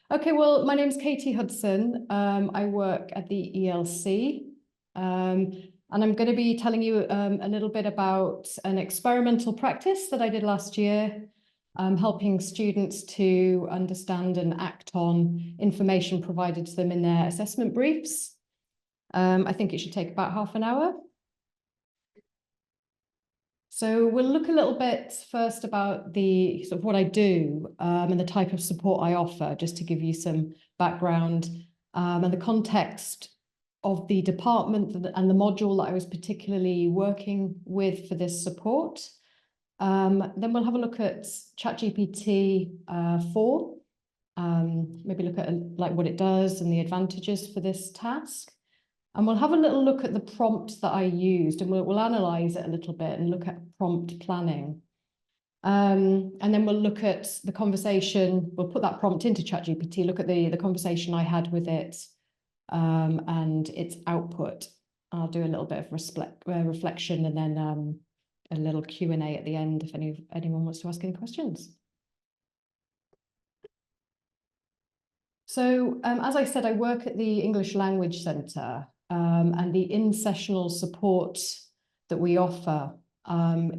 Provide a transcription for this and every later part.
Okay, well, my name's Katie Hudson. I work at the ELC, and I'm going to be telling you a little bit about an experimental practice that I did last year, helping students to understand and act on information provided to them in their assessment briefs. I think it should take about half an hour. So we'll look a little bit first about the sort of what I do and the type of support I offer, just to give you some background and the context of the department and the module that I was particularly working with for this support. Then we'll have a look at ChatGPT 4, maybe look at like what it does and the advantages for this task. And we'll have a little look at the prompt that I used, and we'll analyze it a little bit and look at prompt planning. And then we'll look at the conversation. We'll put that prompt into ChatGPT, look at the conversation I had with it and its output. I'll do a little bit of reflection and then a little Q&A at the end if anyone wants to ask any questions. So as I said, I work at the English Language Centre. And the in-sessional support that we offer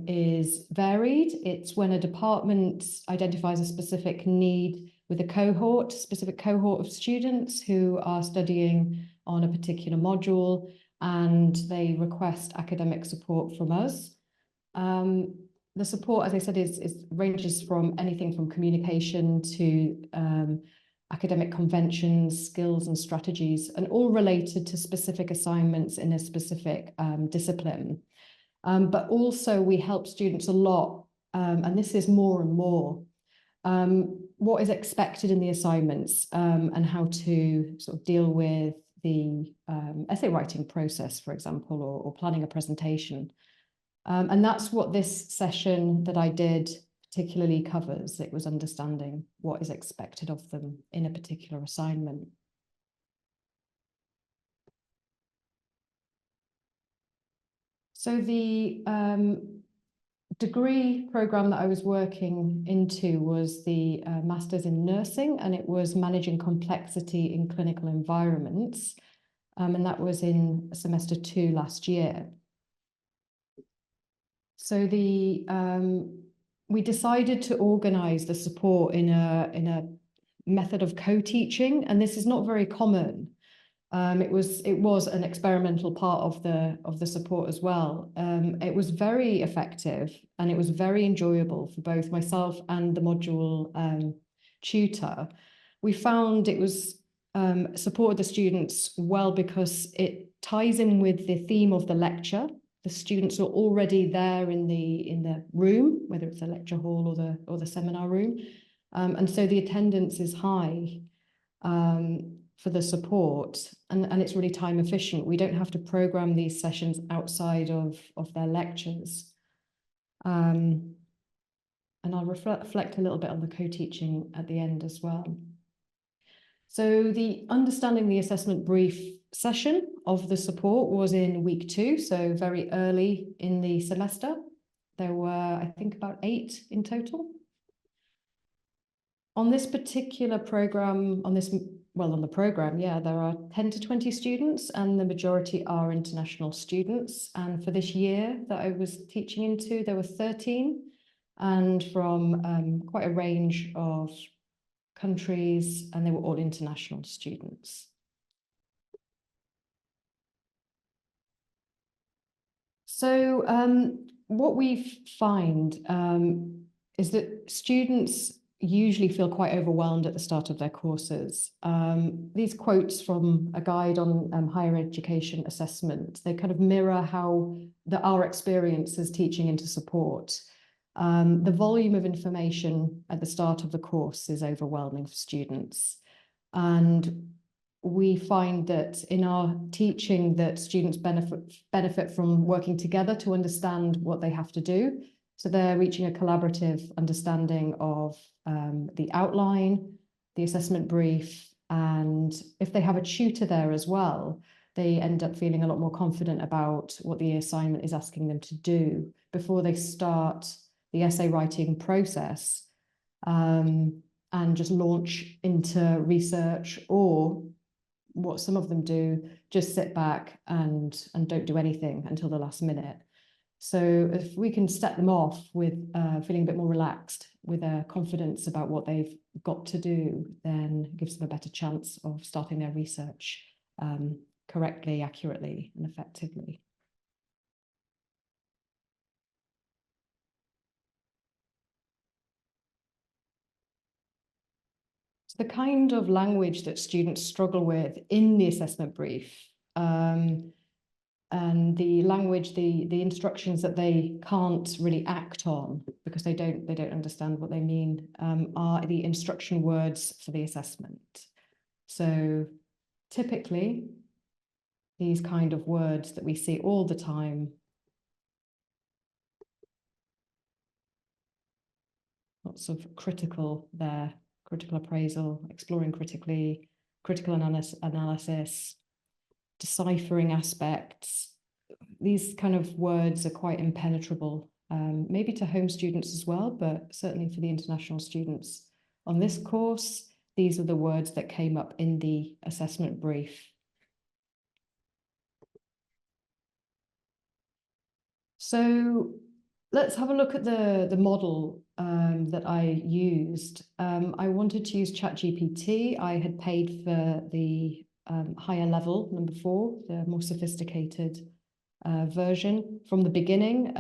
is varied. It's when a department identifies a specific need with a specific cohort of students who are studying on a particular module, and they request academic support from us. The support, as I said, ranges from anything from communication to academic conventions, skills and strategies, and all related to specific assignments in a specific discipline. But also we help students a lot, and this is more and more, what is expected in the assignments and how to sort of deal with the essay writing process, for example, or planning a presentation. And that's what this session that I did particularly covers. It was understanding what is expected of them in a particular assignment. So the degree program that I was working into was the Masters in Nursing, and it was managing complexity in clinical environments. And that was in semester 2 last year. So we decided to organize the support in a method of co-teaching, and this is not very common. It was an experimental part of the support as well. It was very effective, and it was very enjoyable for both myself and the module tutor. We found it was supported the students well because it ties in with the theme of the lecture. The students are already there in the room, whether it's the lecture hall or the seminar room, and so the attendance is high for the support, and it's really time efficient. We don't have to program these sessions outside of their lectures, and I'll reflect a little bit on the co-teaching at the end as well. So the understanding the assessment brief session of the support was in week 2, so very early in the semester. There were, I think, about 8 in total. On this particular program, on the program, yeah, there are 10 to 20 students, and the majority are international students. And for this year that I was teaching into, there were 13, and from quite a range of countries, and they were all international students. So what we find is that students usually feel quite overwhelmed at the start of their courses. These quotes from a guide on higher education assessment, they kind of mirror how our experience as teaching into support. The volume of information at the start of the course is overwhelming for students. And we find that in our teaching that students benefit from working together to understand what they have to do. So they're reaching a collaborative understanding of the outline, the assessment brief, and if they have a tutor there as well, they end up feeling a lot more confident about what the assignment is asking them to do before they start the essay writing process. and just launch into research, or what some of them do, just sit back and don't do anything until the last minute. So if we can set them off with feeling a bit more relaxed, with a confidence about what they've got to do, then it gives them a better chance of starting their research correctly, accurately, and effectively. So the kind of language that students struggle with in the assessment brief, and the language, the instructions that they can't really act on because they don't understand what they mean, are the instruction words for the assessment. So typically, these kind of words that we see all the time, lots of critical there, critical appraisal, exploring critically, critical analysis, deciphering aspects. These kind of words are quite impenetrable, maybe to home students as well, but certainly for the international students on this course, these are the words that came up in the assessment brief. So let's have a look at the model that I used. I wanted to use ChatGPT. I had paid for the higher level, number 4, the more sophisticated version from the beginning.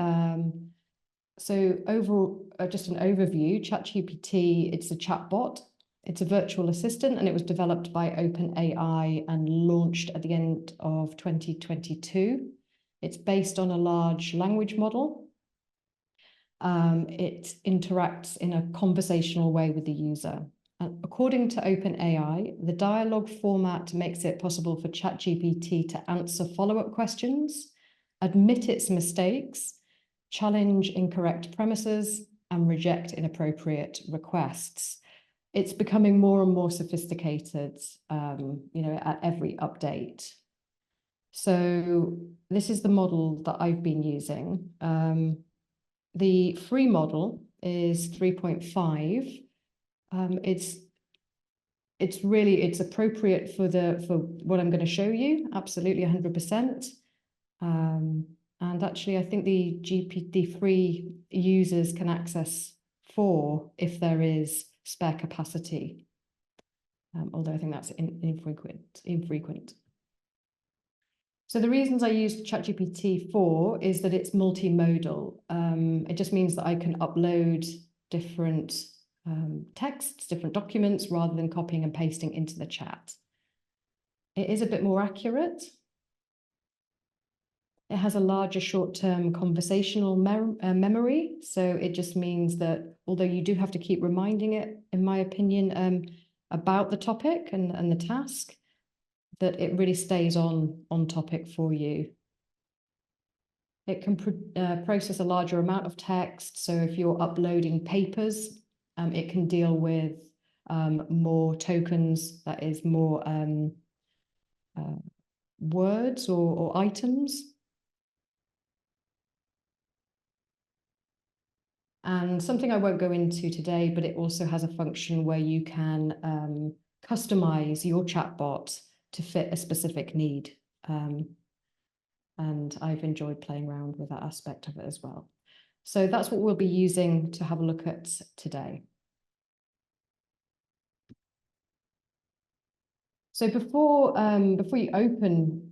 So overall, just an overview, ChatGPT, it's a chatbot. It's a virtual assistant, and it was developed by OpenAI and launched at the end of 2022. It's based on a large language model. It interacts in a conversational way with the user. And according to OpenAI, the dialogue format makes it possible for ChatGPT to answer follow-up questions, admit its mistakes, challenge incorrect premises, and reject inappropriate requests. It's becoming more and more sophisticated, at every update. So this is the model that I've been using. The free model is 3.5. It's appropriate for what I'm going to show you, absolutely 100%. And actually, I think the GPT-3 users can access 4 if there is spare capacity, although I think that's infrequent. So the reasons I use ChatGPT 4 is that it's multimodal. It just means that I can upload different texts, different documents, rather than copying and pasting into the chat. It is a bit more accurate. It has a larger short-term conversational memory. So it just means that although you do have to keep reminding it, in my opinion, about the topic and the task, that it really stays on topic for you. It can process a larger amount of text. So if you're uploading papers, it can deal with more tokens, that is more words or items. And something I won't go into today, but it also has a function where you can customize your chatbot to fit a specific need. And I've enjoyed playing around with that aspect of it as well. So that's what we'll be using to have a look at today. So before you open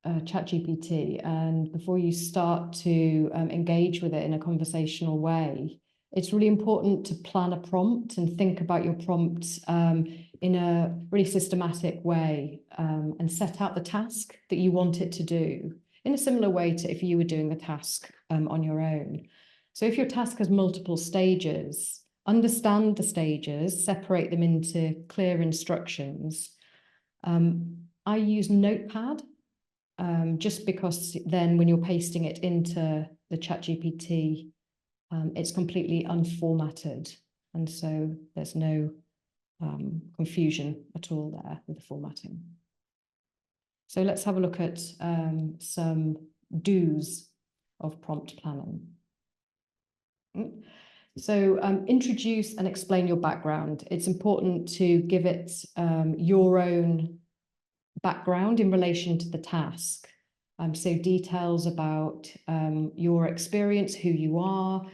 ChatGPT and before you start to engage with it in a conversational way, it's really important to plan a prompt and think about your prompt in a really systematic way, and set out the task that you want it to do in a similar way to if you were doing the task on your own. So if your task has multiple stages, understand the stages, separate them into clear instructions. I use Notepad, just because then when you're pasting it into the ChatGPT, it's completely unformatted. And so there's no confusion at all there with the formatting. So let's have a look at some do's of prompt planning. So introduce and explain your background. It's important to give it your own background in relation to the task. So details about your experience, who you are,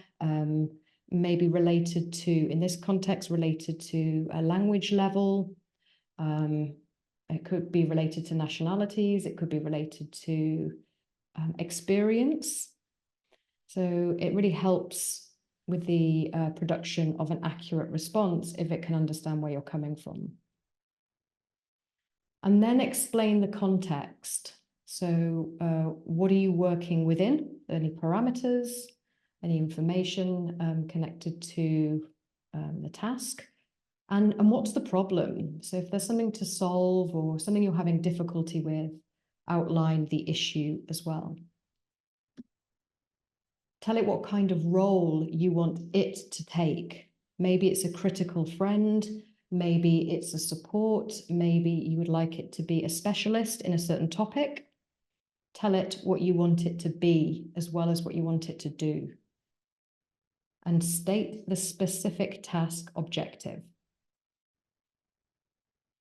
maybe related to, in this context, related to a language level. It could be related to nationalities. It could be related to experience. So it really helps with the production of an accurate response if it can understand where you're coming from. And then explain the context. So what are you working within? Any parameters, any information connected to the task? And what's the problem? So if there's something to solve or something you're having difficulty with, outline the issue as well. Tell it what kind of role you want it to take. Maybe it's a critical friend, maybe it's a support, maybe you would like it to be a specialist in a certain topic. Tell it what you want it to be as well as what you want it to do. And state the specific task objective.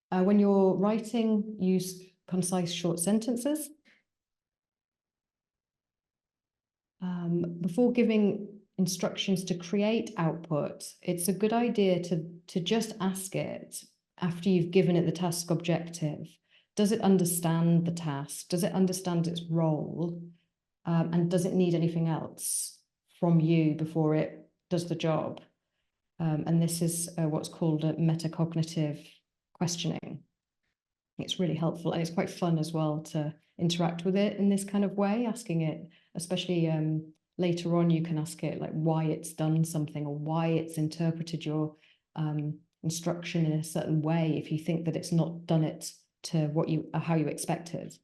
When you're writing, use concise short sentences. Before giving instructions to create output, it's a good idea to just ask it after you've given it the task objective. Does it understand the task? Does it understand its role? And does it need anything else from you before it does the job? And this is what's called a metacognitive questioning. It's really helpful, and it's quite fun as well to interact with it in this kind of way, asking it, especially later on, you can ask it like why it's done something or why it's interpreted your instruction in a certain way if you think that it's not done it to what you how you expected.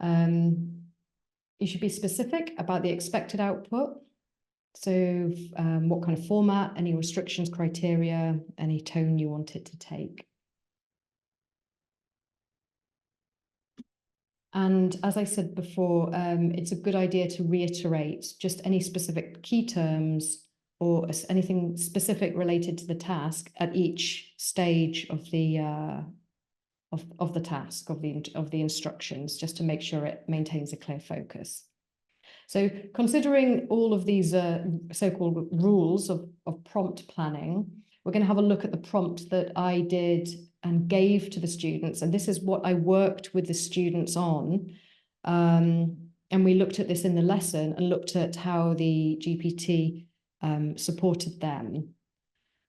You should be specific about the expected output. So what kind of format, any restrictions, criteria, any tone you want it to take. And as I said before, it's a good idea to reiterate just any specific key terms or anything specific related to the task at each stage of the task, of the instructions, just to make sure it maintains a clear focus. So considering all of these so-called rules of prompt planning, we're going to have a look at the prompt that I did and gave to the students. And this is what I worked with the students on. And we looked at this in the lesson and looked at how the GPT supported them.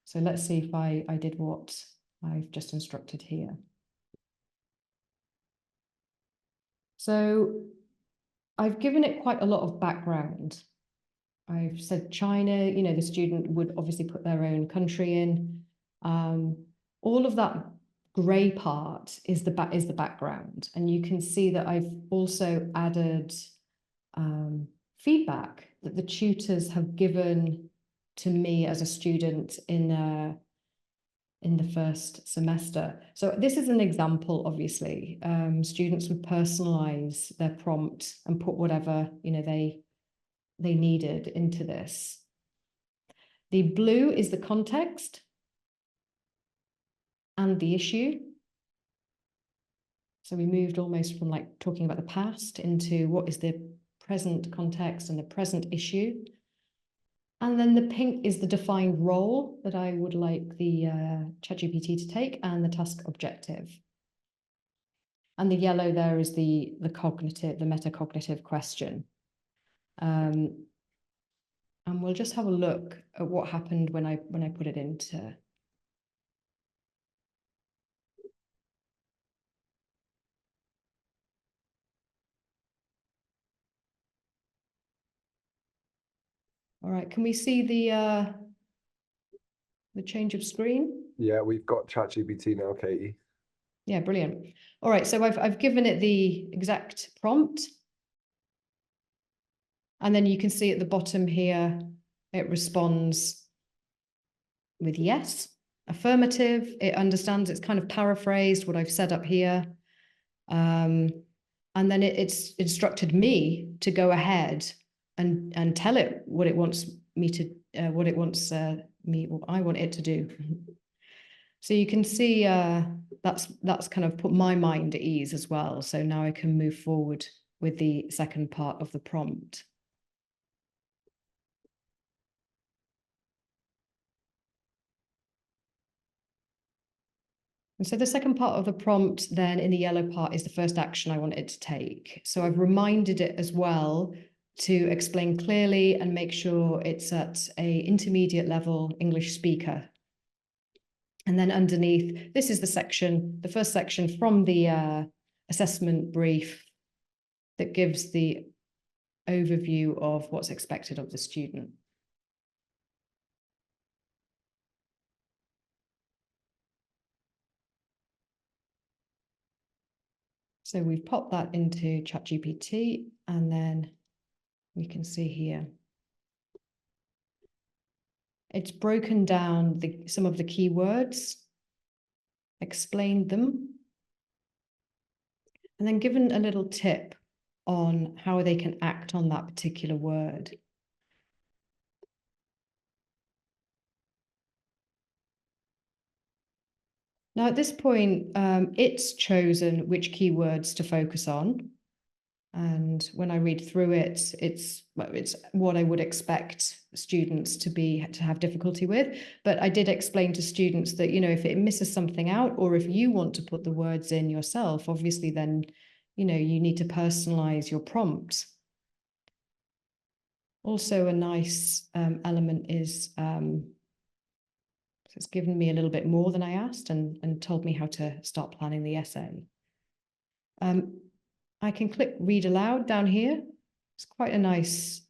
So let's see if I did what I've just instructed here. So I've given it quite a lot of background. I've said China, you know, the student would obviously put their own country in. All of that grey part is the background. And you can see that I've also added feedback that the tutors have given to me as a student in the first semester. So this is an example, obviously. Students would personalize their prompt and put whatever, you know, they needed into this. The blue is the context and the issue. So we moved almost from like talking about the past into what is the present context and the present issue. And then the pink is the defined role that I would like the ChatGPT to take and the task objective. And the yellow there is the metacognitive question. And we'll just have a look at what happened when I put it into. All right, can we see the change of screen? Yeah, we've got ChatGPT now, Katie. Yeah, brilliant. All right, so I've given it the exact prompt. And then you can see at the bottom here, it responds with yes, affirmative. It understands, it's kind of paraphrased what I've said up here. And then it's instructed me to go ahead and tell it what it wants me to what it wants what I want it to do. So you can see that's kind of put my mind at ease as well. So now I can move forward with the second part of the prompt. And so the second part of the prompt then in the yellow part is the first action I want it to take. So I've reminded it as well to explain clearly and make sure it's at an intermediate level English speaker. And then underneath, this is the first section from the assessment brief that gives the overview of what's expected of the student. So we've popped that into ChatGPT, and then we can see here. It's broken down some of the keywords, explained them, and then given a little tip on how they can act on that particular word. Now, at this point, it's chosen which keywords to focus on. And when I read through it, it's what I would expect students to have difficulty with. But I did explain to students that, you know, if it misses something out, or if you want to put the words in yourself, obviously then, you know, you need to personalize your prompt. Also, a nice element is, it's given me a little bit more than I asked and told me how to start planning the essay. I can click read aloud down here. It's quite a nice,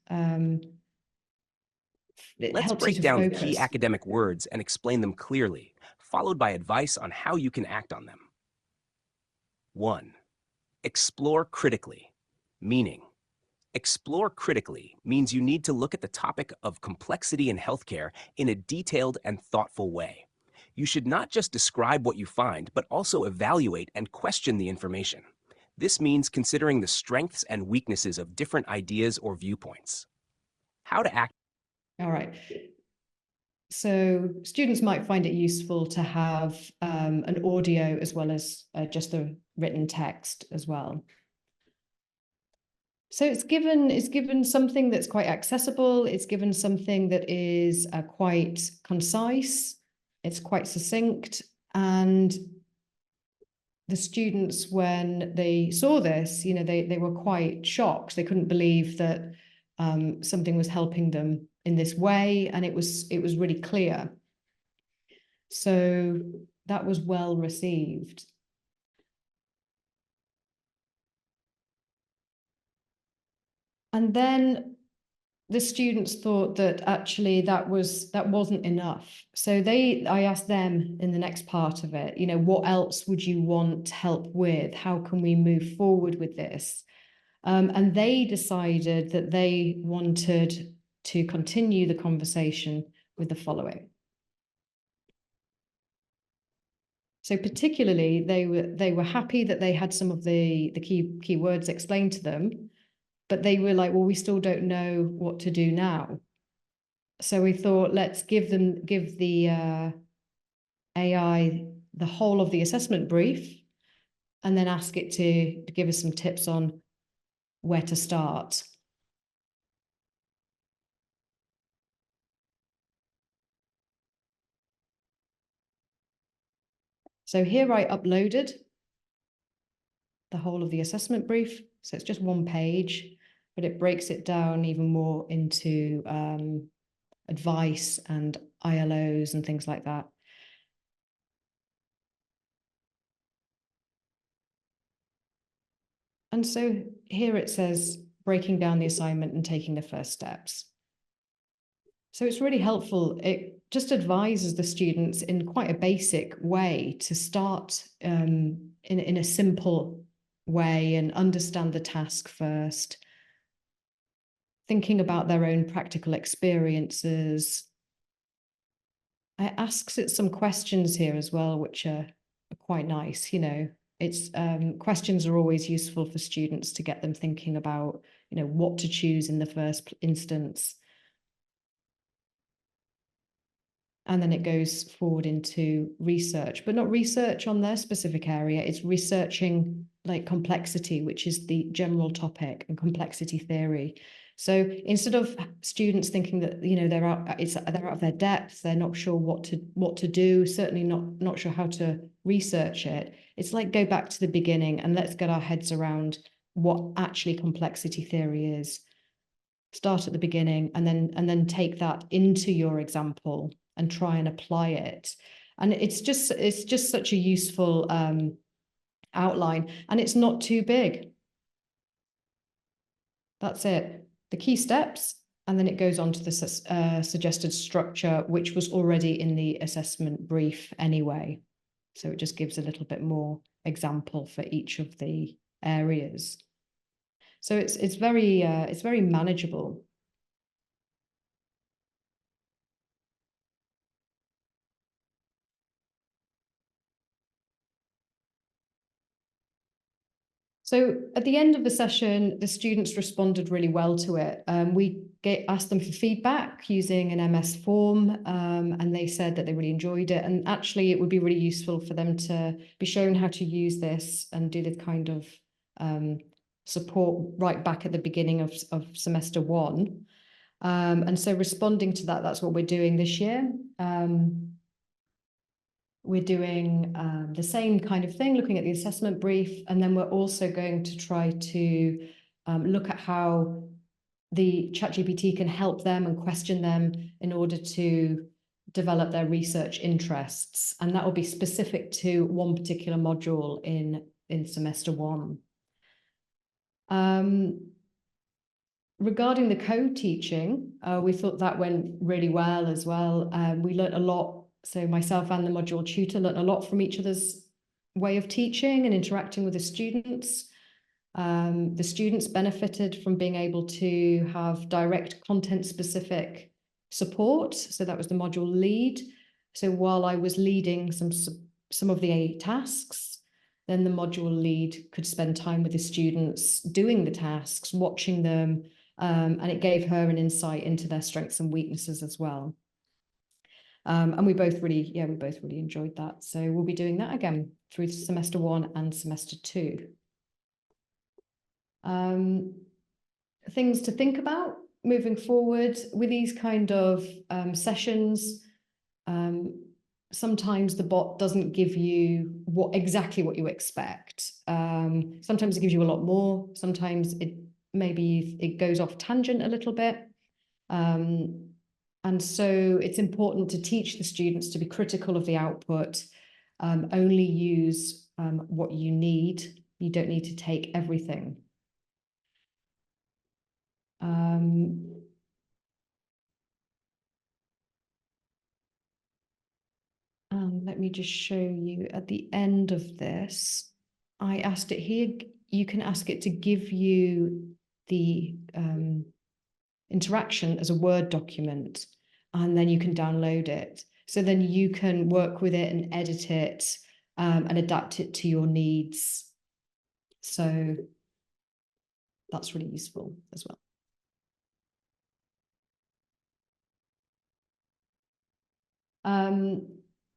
Let's break down the key academic words and explain them clearly, followed by advice on how you can act on them. 1. Explore critically, meaning explore critically means you need to look at the topic of complexity in healthcare in a detailed and thoughtful way. You should not just describe what you find, but also evaluate and question the information. This means considering the strengths and weaknesses of different ideas or viewpoints. How to act. All right. So students might find it useful to have an audio as well as just the written text as well. So it's given something that's quite accessible. It's given something that is quite concise. It's quite succinct. And the students, when they saw this, you know, they were quite shocked. They couldn't believe that something was helping them in this way, and it was really clear. So that was well received. And then the students thought that actually that wasn't enough. So I asked them in the next part of it, you know, what else would you want help with? How can we move forward with this? And they decided that they wanted to continue the conversation with the following. So particularly, they were happy that they had some of the key words explained to them, but they were like, well, we still don't know what to do now. So we thought, let's give the AI the whole of the assessment brief, and then ask it to give us some tips on where to start. So here I uploaded the whole of the assessment brief. So it's just one page, but it breaks it down even more into advice and ILOs and things like that. And so here it says breaking down the assignment and taking the first steps. So it's really helpful. It just advises the students in quite a basic way to start in a simple way and understand the task first, thinking about their own practical experiences. It asks it some questions here as well, which are quite nice. You know, it's questions are always useful for students to get them thinking about, you know, what to choose in the first instance. And then it goes forward into research, but not research on their specific area. It's researching like complexity, which is the general topic, and complexity theory. So instead of students thinking that, you know, they're out of their depth, they're not sure what to do, certainly not sure how to research it. It's like, go back to the beginning and let's get our heads around what actually complexity theory is. Start at the beginning and then take that into your example and try and apply it. And it's just such a useful outline, and it's not too big. That's it. The key steps, and then it goes on to the suggested structure, which was already in the assessment brief anyway. So it just gives a little bit more example for each of the areas. So it's very manageable. So at the end of the session, the students responded really well to it. We asked them for feedback using an MS form, and they said that they really enjoyed it. And actually, it would be really useful for them to be shown how to use this and do this kind of support right back at the beginning of semester one. And so responding to that, that's what we're doing this year. We're doing the same kind of thing, looking at the assessment brief, and then we're also going to try to look at how the ChatGPT can help them and question them in order to develop their research interests. And that will be specific to one particular module in semester one. Regarding the co-teaching, we thought that went really well as well. We learned a lot. So myself and the module tutor learned a lot from each other's way of teaching and interacting with the students. The students benefited from being able to have direct content-specific support. So that was the module lead. So while I was leading some of the tasks, then the module lead could spend time with the students doing the tasks, watching them, and it gave her an insight into their strengths and weaknesses as well. And we both really enjoyed that. So we'll be doing that again through semester one and semester two. Things to think about moving forward with these kind of sessions. Sometimes the bot doesn't give you exactly what you expect. Sometimes it gives you a lot more. Sometimes it goes off tangent a little bit. And so it's important to teach the students to be critical of the output, only use what you need. You don't need to take everything. Let me just show you at the end of this. I asked it here, you can ask it to give you the interaction as a Word document, and then you can download it. So then you can work with it and edit it and adapt it to your needs. So that's really useful as well.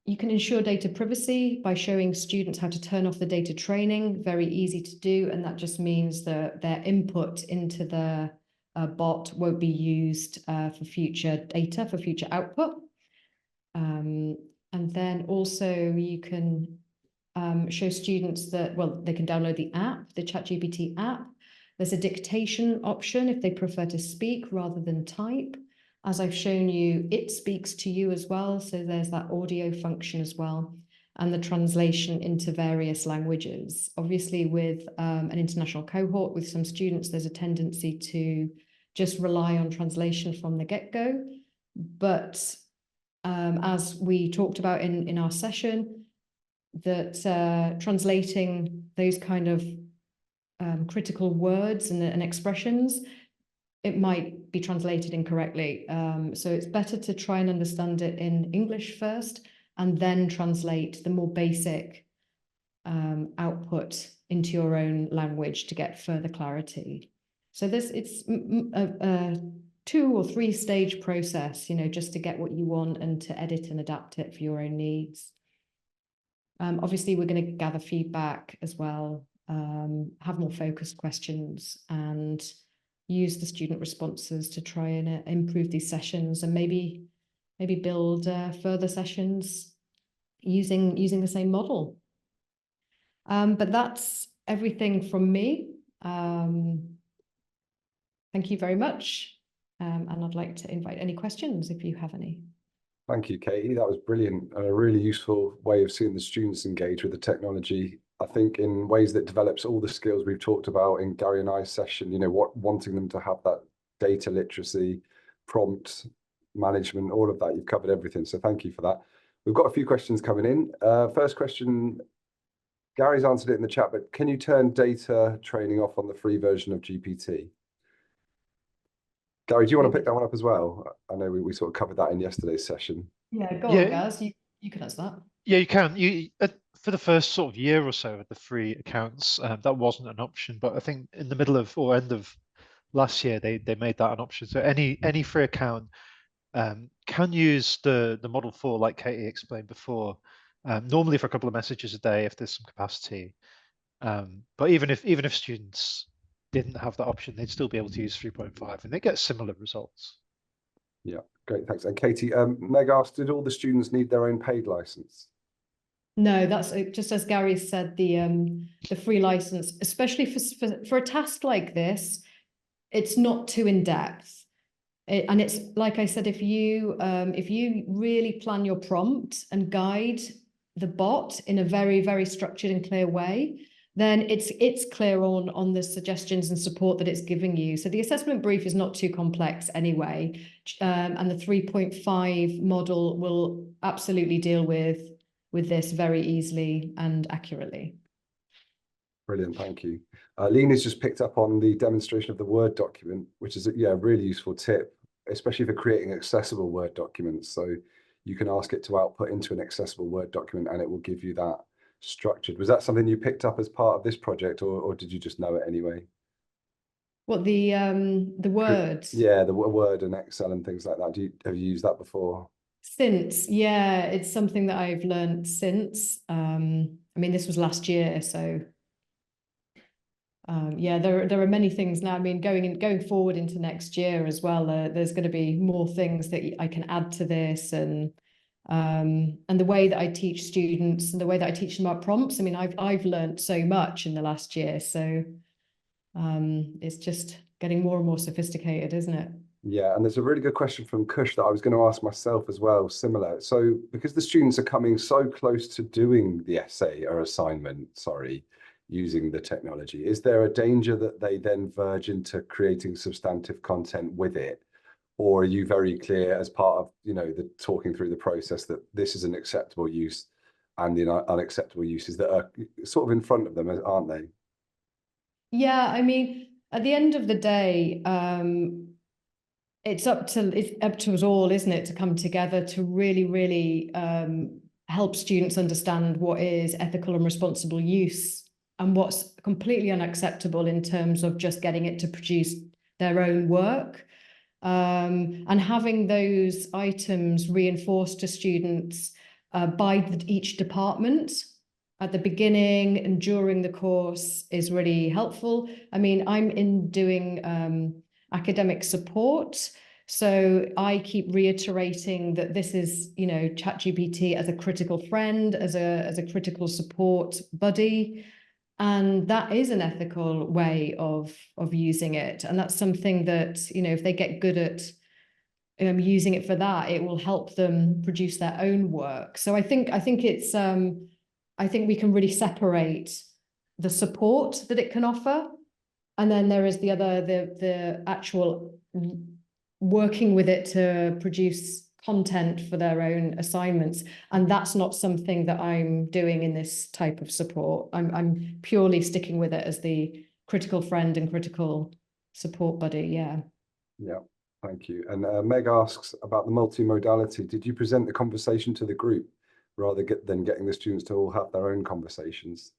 You can ensure data privacy by showing students how to turn off the data training. Very easy to do, and that just means that their input into the bot won't be used for future data, for future output. And then also you can show students that, well, they can download the app, the ChatGPT app. There's a dictation option if they prefer to speak rather than type. As I've shown you, it speaks to you as well. So there's that audio function as well, and the translation into various languages. Obviously, with an international cohort, with some students, there's a tendency to just rely on translation from the get-go. But as we talked about in our session, that translating those kind of critical words and expressions, it might be translated incorrectly. So it's better to try and understand it in English first, and then translate the more basic output into your own language to get further clarity. So it's 2 or 3 stage process, just to get what you want and to edit and adapt it for your own needs. Obviously, we're going to gather feedback as well, have more focused questions, and use the student responses to try and improve these sessions, and maybe build further sessions using the same model. But that's everything from me. Thank you very much. And I'd like to invite any questions if you have any. Thank you, Katie. That was brilliant and a really useful way of seeing the students engage with the technology. I think in ways that develops all the skills we've talked about in Gary and I's session, wanting them to have that data literacy, prompt management, all of that. You've covered everything. So thank you for that. We've got a few questions coming in. First question, Gary's answered it in the chat, but can you turn data training off on the free version of GPT? Gary, do you want to pick that one up as well? I know we sort of covered that in yesterday's session. Yeah, go on, Gaz. You can answer that. Yeah, you can. For the first sort of year or so of the free accounts, that wasn't an option. But I think in the middle of or end of last year, they made that an option. So any free account can use the model 4, like Katie explained before, normally for a couple of messages a day if there's some capacity. But even if students didn't have that option, they'd still be able to use 3.5 and they get similar results. Yeah, great, thanks. And Katie, Meg asked, did all the students need their own paid license? No, that's just as Gary said, the free license, especially for a task like this, it's not too in depth. And it's like I said, if you really plan your prompt and guide the bot in a very, very structured and clear way, then it's clear on the suggestions and support that it's giving you. So the assessment brief is not too complex anyway, and the 3.5 model will absolutely deal with this very easily and accurately. Brilliant, thank you. Lena's just picked up on the demonstration of the Word document, which is a really useful tip, especially for creating accessible Word documents. So you can ask it to output into an accessible Word document and it will give you that structured. Was that something you picked up as part of this project, or did you just know it anyway? What, the Word? Yeah, the Word and Excel and things like that. Have you used that before? Since, yeah, it's something that I've learned since. I mean, this was last year, so yeah, there are many things now. I mean, going forward into next year as well, there's going to be more things that I can add to this, and the way that I teach students and the way that I teach them about prompts. I mean, I've learned so much in the last year, so it's just getting more and more sophisticated, isn't it? Yeah, and there's a really good question from Kush that I was going to ask myself as well, similar. So because the students are coming so close to doing the essay or assignment, using the technology, is there a danger that they then verge into creating substantive content with it? Or are you very clear as part of, the talking through the process that this is an acceptable use and the unacceptable uses that are sort of in front of them, aren't they? Yeah, I mean, at the end of the day, it's up to us all, isn't it, to come together to really, really help students understand what is ethical and responsible use and what's completely unacceptable in terms of just getting it to produce their own work. And having those items reinforced to students by each department at the beginning and during the course is really helpful. I mean, I'm doing academic support, so I keep reiterating that this is, ChatGPT as a critical friend, as a critical support buddy. And that is an ethical way of using it. And that's something that, if they get good at using it for that, it will help them produce their own work. So I think it's, I think we can really separate the support that it can offer. And then there is the actual working with it to produce content for their own assignments, and that's not something that I'm doing in this type of support. I'm purely sticking with it as the critical friend and critical support buddy. Yeah, thank you. And Meg asks about the multimodality. Did you present the conversation to the group rather than getting the students to all have their own conversations?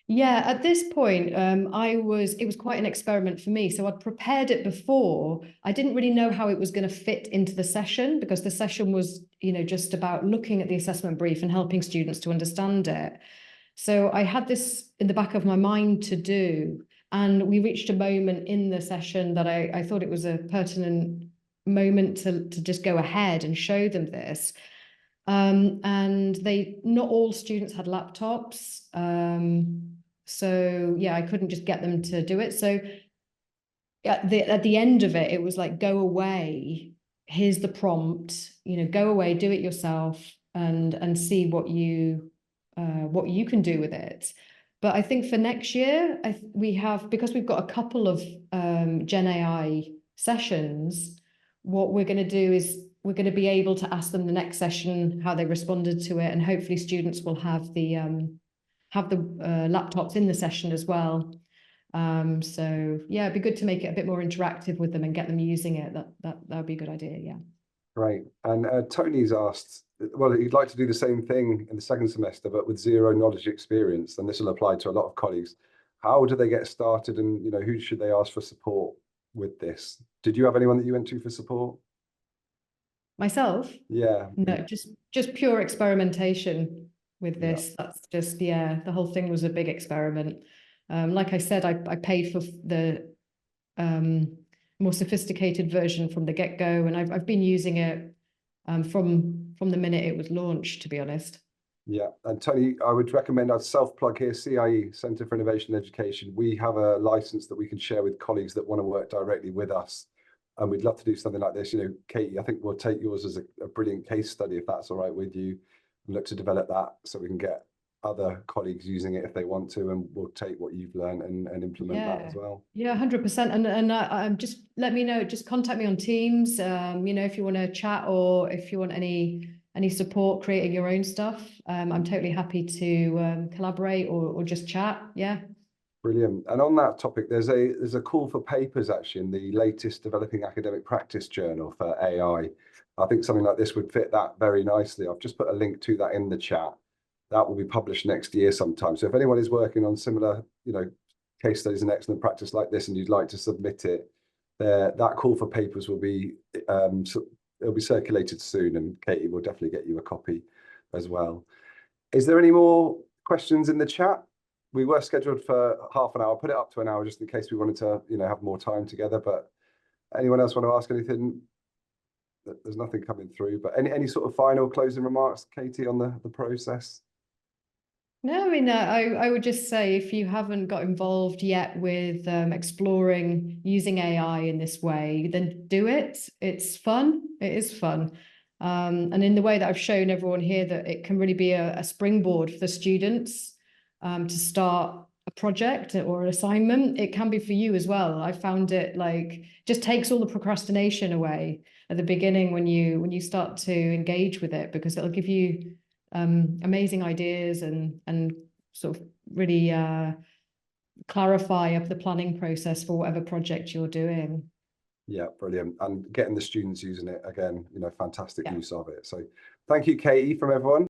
Yeah, at this point, it was quite an experiment for me. So I'd prepared it before. I didn't really know how it was going to fit into the session, because the session was, just about looking at the assessment brief and helping students to understand it. So I had this in the back of my mind to do, and we reached a moment in the session that I thought it was a pertinent moment to just go ahead and show them this. And not all students had laptops. So yeah, I couldn't just get them to do it. So at the end of it, it was like, go away, here's the prompt, go away, do it yourself, and see what you can do with it. But I think for next year, because we've got a couple of GenAI sessions, what we're going to do is we're going to be able to ask them the next session how they responded to it, and hopefully students will have the laptops in the session as well. So yeah, it'd be good to make it a bit more interactive with them and get them using it. That would be a good idea. Yeah. Great. And Tony's asked, well, he'd like to do the same thing in the second semester, but with zero knowledge experience. And this will apply to a lot of colleagues. How do they get started, and who should they ask for support with this? Did you have anyone that you went to for support? Myself? Yeah. No, just pure experimentation with this. Yeah. That's just, the whole thing was a big experiment. Like I said, I paid for the more sophisticated version from the get-go, and I've been using it from the minute it was launched, to be honest. Yeah, and Tony, I would recommend, I'd self-plug here, CIE, Centre for Innovation and Education. We have a license that we can share with colleagues that want to work directly with us. And we'd love to do something like this. Katie, I think we'll take yours as a brilliant case study, if that's all right with you. We'll look to develop that so we can get other colleagues using it if they want to, and we'll take what you've learned and implement that as well. Yeah, 100%. And just let me know, just contact me on Teams, if you want to chat, or if you want any support creating your own stuff. I'm totally happy to collaborate or just chat. Yeah. Brilliant. And on that topic, there's a call for papers actually in the latest Developing Academic Practice journal for AI. I think something like this would fit that very nicely. I've just put a link to that in the chat. That will be published next year sometime. So if anyone is working on similar, case studies and excellent practice like this, and you'd like to submit it, that call for papers will be it'll be circulated soon, and Katie will definitely get you a copy as well. Is there any more questions in the chat? We were scheduled for half an hour. I'll put it up to an hour just in case we wanted to, have more time together. But anyone else want to ask anything? There's nothing coming through. But any sort of final closing remarks, Katie, on the process? No, I mean, I would just say, if you haven't got involved yet with exploring using AI in this way, then do it. It's fun. It is fun. And in the way that I've shown everyone here, that it can really be a springboard for students to start a project or an assignment. It can be for you as well. I found it just takes all the procrastination away at the beginning when you start to engage with it, because it'll give you amazing ideas and sort of really clarify up the planning process for whatever project you're doing. Yeah, brilliant. And getting the students using it again, fantastic use of it. So thank you, Katie, from everyone.